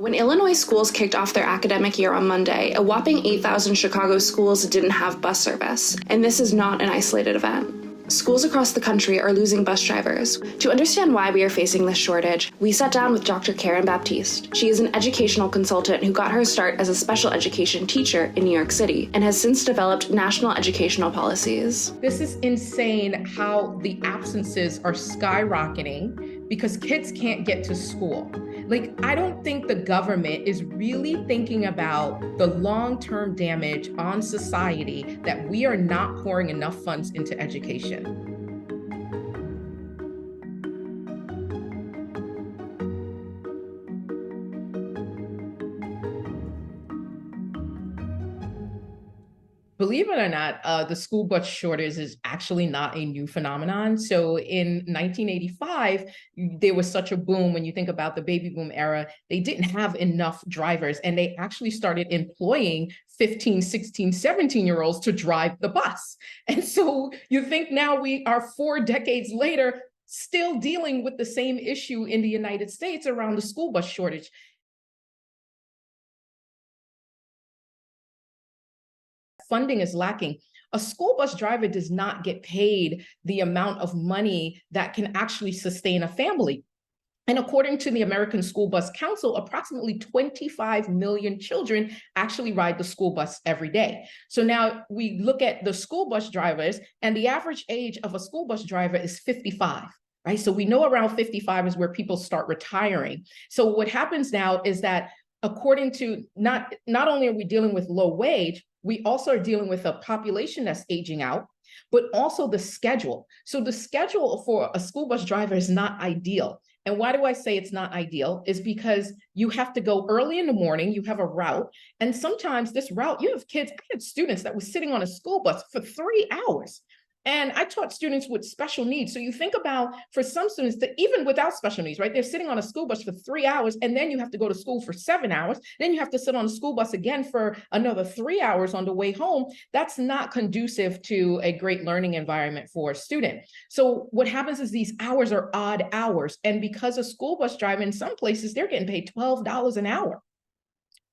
When Illinois schools kicked off their academic year on Monday, a whopping 8,000 Chicago schools didn't have bus service, and this is not an isolated event. Schools across the country are losing bus drivers. To understand why we are facing this shortage, we sat down with Dr. Karen Baptiste. She is an educational consultant who got her start as a special education teacher in New York City and has since developed national educational policies. This is insane how the absences are skyrocketing because kids can't get to school. I don't think the government is really thinking about the long-term damage on society that we are not pouring enough funds into education. Believe it or not, the school bus shortage is actually not a new phenomenon. So in 1985, there was such a boom. When you think about the baby boom era, they didn't have enough drivers, and they actually started employing 15, 16, 17-year-olds to drive the bus. And so you think now we are 4 decades later, still dealing with the same issue in the United States around the school bus shortage. Funding is lacking. A school bus driver does not get paid the amount of money that can actually sustain a family. And according to the American School Bus Council, approximately 25 million children actually ride the school bus every day. So now we look at the school bus drivers, and the average age of a school bus driver is 55. Right? So we know around 55 is where people start retiring. So what happens now is that according to not only are we dealing with low wage, we also are dealing with a population that's aging out, but also the schedule. So the schedule for a school bus driver is not ideal. And why do I say it's not ideal? Is because you have to go early in the morning, you have a route, and sometimes this route, you have kids, I had students that were sitting on a school bus for 3 hours. And I taught students with special needs. So you think about, for some students that even without special needs, right? They're sitting on a school bus for 3 hours, and then you have to go to school for 7 hours. Then you have to sit on a school bus again for another 3 hours on the way home. That's not conducive to a great learning environment for a student. So what happens is these hours are odd hours. And because of school bus driving, in some places, they're getting paid $12 an hour.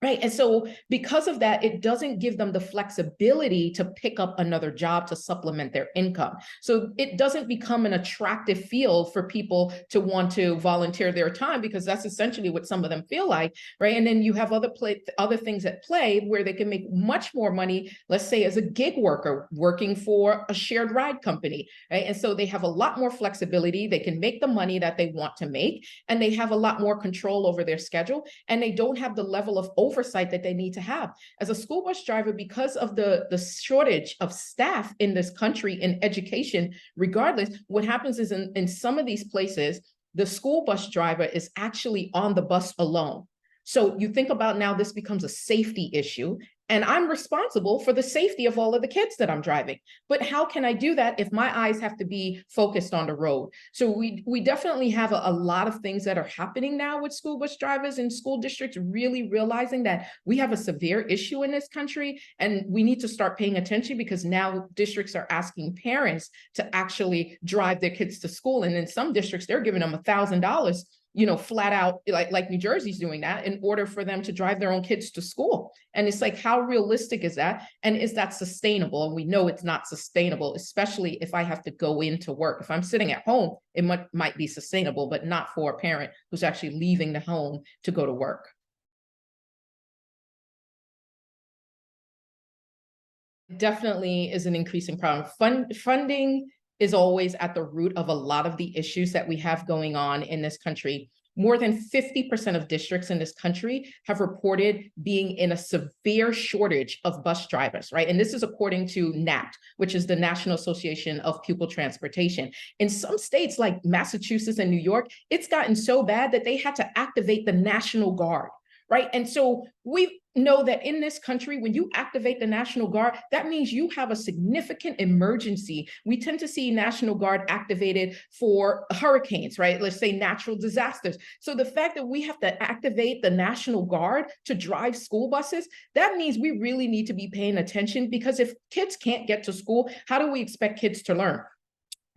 Right. And so because of that, it doesn't give them the flexibility to pick up another job to supplement their income. So it doesn't become an attractive field for people to want to volunteer their time, because that's essentially what some of them feel like. Right. And then you have other things at play where they can make much more money, let's say as a gig worker working for a shared ride company. Right. And so they have a lot more flexibility. They can make the money that they want to make, and they have a lot more control over their schedule, and they don't have the level of oversight that they need to have. As a school bus driver, because of the shortage of staff in this country in education, regardless, what happens is in some of these places, the school bus driver is actually on the bus alone. So you think about now this becomes a safety issue, and I'm responsible for the safety of all of the kids that I'm driving. But how can I do that if my eyes have to be focused on the road? So we definitely have a lot of things that are happening now with school bus drivers and school districts really realizing that we have a severe issue in this country, and we need to start paying attention, because now districts are asking parents to actually drive their kids to school. And in some districts, they're giving them $1,000, flat out, like New Jersey's doing that, in order for them to drive their own kids to school. And it's like, how realistic is that? And is that sustainable? And we know it's not sustainable, especially if I have to go into work. If I'm sitting at home, it might be sustainable, but not for a parent who's actually leaving the home to go to work. Definitely is an increasing problem. Funding is always at the root of a lot of the issues that we have going on in this country. More than 50% of districts in this country have reported being in a severe shortage of bus drivers, right? And this is according to NAPT, which is the National Association of Pupil Transportation. In some states like Massachusetts and New York, it's gotten so bad that they had to activate the National Guard. Right. And so we know that in this country, when you activate the National Guard, that means you have a significant emergency. We tend to see National Guard activated for hurricanes, right? Let's say natural disasters. So the fact that we have to activate the National Guard to drive school buses, that means we really need to be paying attention, because if kids can't get to school, how do we expect kids to learn?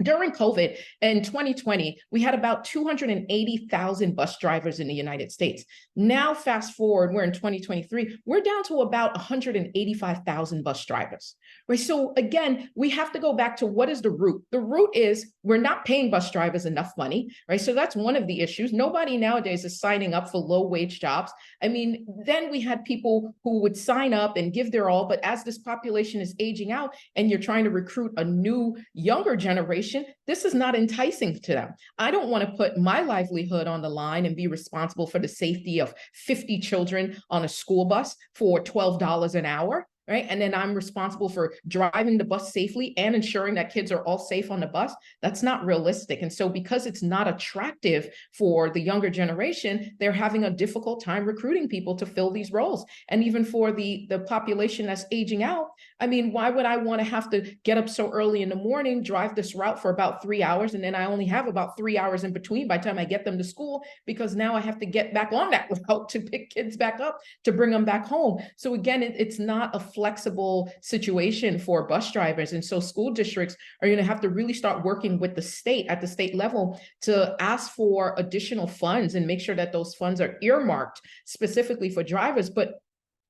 During COVID in 2020, we had about 280,000 bus drivers in the United States. Now, fast forward, we're in 2023, we're down to about 185,000 bus drivers, right? So again, we have to go back to what is the root? The root is we're not paying bus drivers enough money, right? So that's one of the issues. Nobody nowadays is signing up for low wage jobs. I mean, then we had people who would sign up and give their all, but as this population is aging out and you're trying to recruit a new, younger generation, this is not enticing to them. I don't want to put my livelihood on the line and be responsible for the safety of 50 children on a school bus for $12 an hour. Right. And then I'm responsible for driving the bus safely and ensuring that kids are all safe on the bus. That's not realistic. And so because it's not attractive for the younger generation, they're having a difficult time recruiting people to fill these roles. And even for the population that's aging out, I mean, why would I want to have to get up so early in the morning, drive this route for about 3 hours, and then I only have about 3 hours in between by the time I get them to school, because now I have to get back on that route to pick kids back up to bring them back home. So again, it's not a flexible situation for bus drivers. And so school districts are going to have to really start working with the state at the state level to ask for additional funds and make sure that those funds are earmarked specifically for drivers. But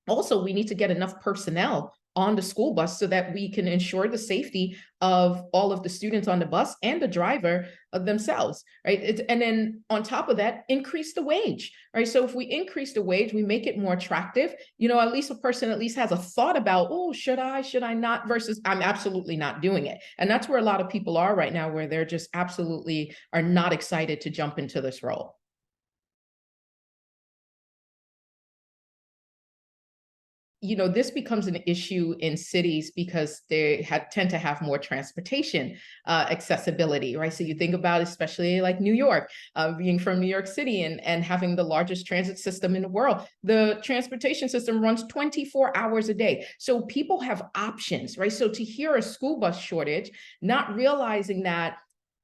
also, we need to get enough personnel on the school bus so that we can ensure the safety of all of the students on the bus and the driver themselves, right? And then on top of that, increase the wage, right? So if we increase the wage, we make it more attractive, at least a person at least has a thought about, oh, should I not, versus I'm absolutely not doing it. And that's where a lot of people are right now, where they're just absolutely are not excited to jump into this role. This becomes an issue in cities because they tend to have more transportation accessibility, right? So you think about, especially like New York, being from New York City and having the largest transit system in the world. The transportation system runs 24 hours a day. So people have options, right? So to hear a school bus shortage, not realizing that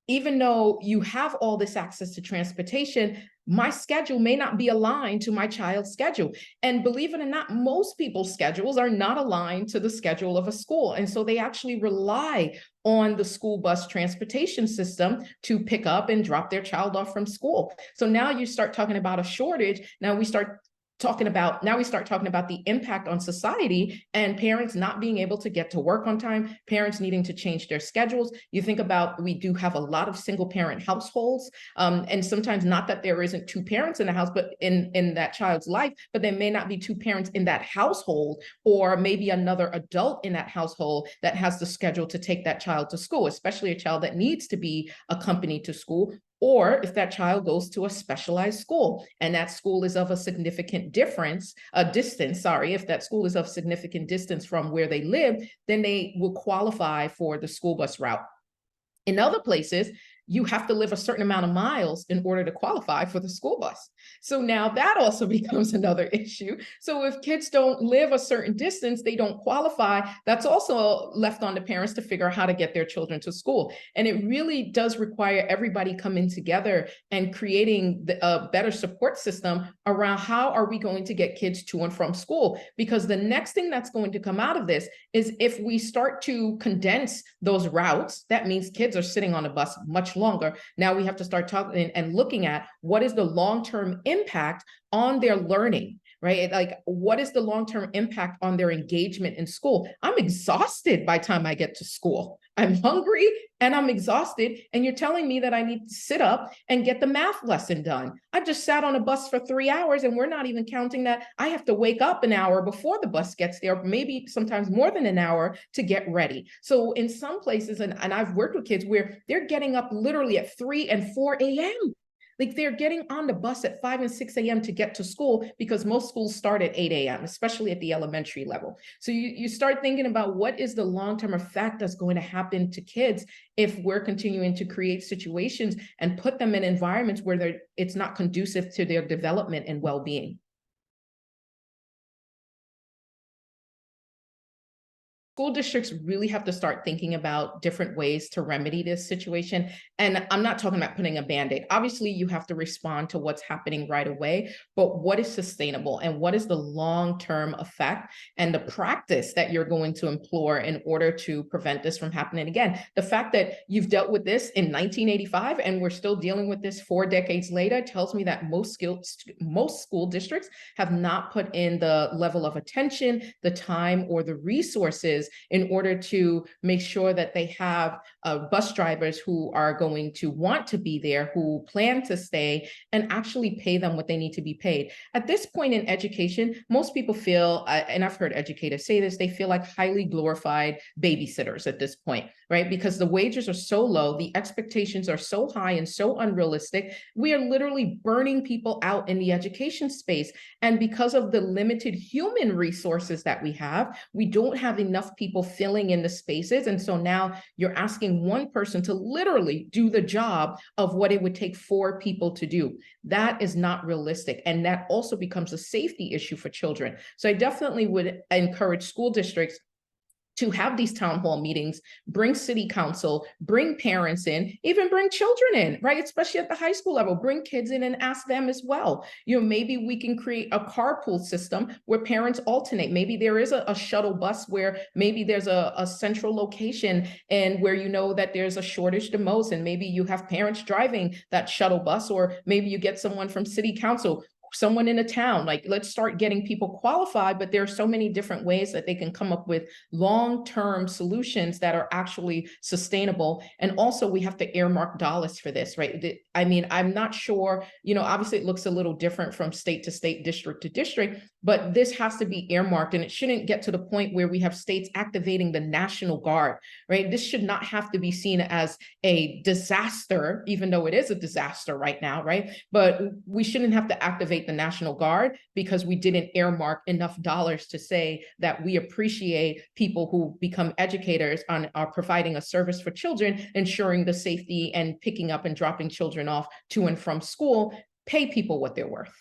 even though you have all this access to transportation, my schedule may not be aligned to my child's schedule. And believe it or not, most people's schedules are not aligned to the schedule of a school. And so they actually rely on the school bus transportation system to pick up and drop their child off from school. So now you start talking about a shortage. Now we start talking about the impact on society and parents not being able to get to work on time, parents needing to change their schedules. You think about, we do have a lot of single parent households, and sometimes not that there isn't two parents in the house, but in that child's life, but there may not be two parents in that household, or maybe another adult in that household that has the schedule to take that child to school, especially a child that needs to be accompanied to school. Or if that child goes to a specialized school and that school is of a significant distance, if that school is of significant distance from where they live, then they will qualify for the school bus route. In other places, you have to live a certain amount of miles in order to qualify for the school bus. So now that also becomes another issue. So if kids don't live a certain distance, they don't qualify. That's also left on the parents to figure out how to get their children to school. And it really does require everybody coming together and creating a better support system around how are we going to get kids to and from school? Because the next thing that's going to come out of this is if we start to condense those routes, that means kids are sitting on a bus much longer. Now we have to start talking and looking at what is the long-term impact on their learning, right? Like, what is the long-term impact on their engagement in school? I'm exhausted by the time I get to school. I'm hungry and I'm exhausted. And you're telling me that I need to sit up and get the math lesson done. I just sat on a bus for 3 hours, and we're not even counting that I have to wake up an hour before the bus gets there, maybe sometimes more than an hour to get ready. So in some places, and I've worked with kids where they're getting up literally at 3 and 4 a.m. Like, they're getting on the bus at 5 and 6 a.m. to get to school, because most schools start at 8 a.m., especially at the elementary level. So you start thinking about what is the long-term effect that's going to happen to kids if we're continuing to create situations and put them in environments where it's not conducive to their development and well-being. School districts really have to start thinking about different ways to remedy this situation. And I'm not talking about putting a Band-Aid. Obviously, you have to respond to what's happening right away, but what is sustainable and what is the long-term effect and the practice that you're going to employ in order to prevent this from happening again? The fact that you've dealt with this in 1985 and we're still dealing with this 4 decades later tells me that most school districts have not put in the level of attention, the time, or the resources in order to make sure that they have bus drivers who are going to want to be there, who plan to stay, and actually pay them what they need to be paid. At this point in education, most people feel, and I've heard educators say this, they feel like highly glorified babysitters at this point, right? Because the wages are so low, the expectations are so high and so unrealistic. We are literally burning people out in the education space. And because of the limited human resources that we have, we don't have enough people filling in the spaces. And so now you're asking one person to literally do the job of what it would take 4 people to do. That is not realistic. And that also becomes a safety issue for children. So I definitely would encourage school districts to have these town hall meetings, bring city council, bring parents in, even bring children in, right? Especially at the high school level, bring kids in and ask them as well. Maybe we can create a carpool system where parents alternate. Maybe there is a shuttle bus where maybe there's a central location and where you know that there's a shortage the most, and maybe you have parents driving that shuttle bus, or maybe you get someone from city council, someone in a town. Like, let's start getting people qualified, but there are so many different ways that they can come up with long-term solutions that are actually sustainable. And also we have to earmark dollars for this, right? I mean, I'm not sure, obviously it looks a little different from state to state, district to district, but this has to be earmarked, and it shouldn't get to the point where we have states activating the National Guard, right? This should not have to be seen as a disaster, even though it is a disaster right now, right? But we shouldn't have to activate the National Guard because we didn't earmark enough dollars to say that we appreciate people who become educators and are providing a service for children, ensuring the safety and picking up and dropping children off to and from school, pay people what they're worth.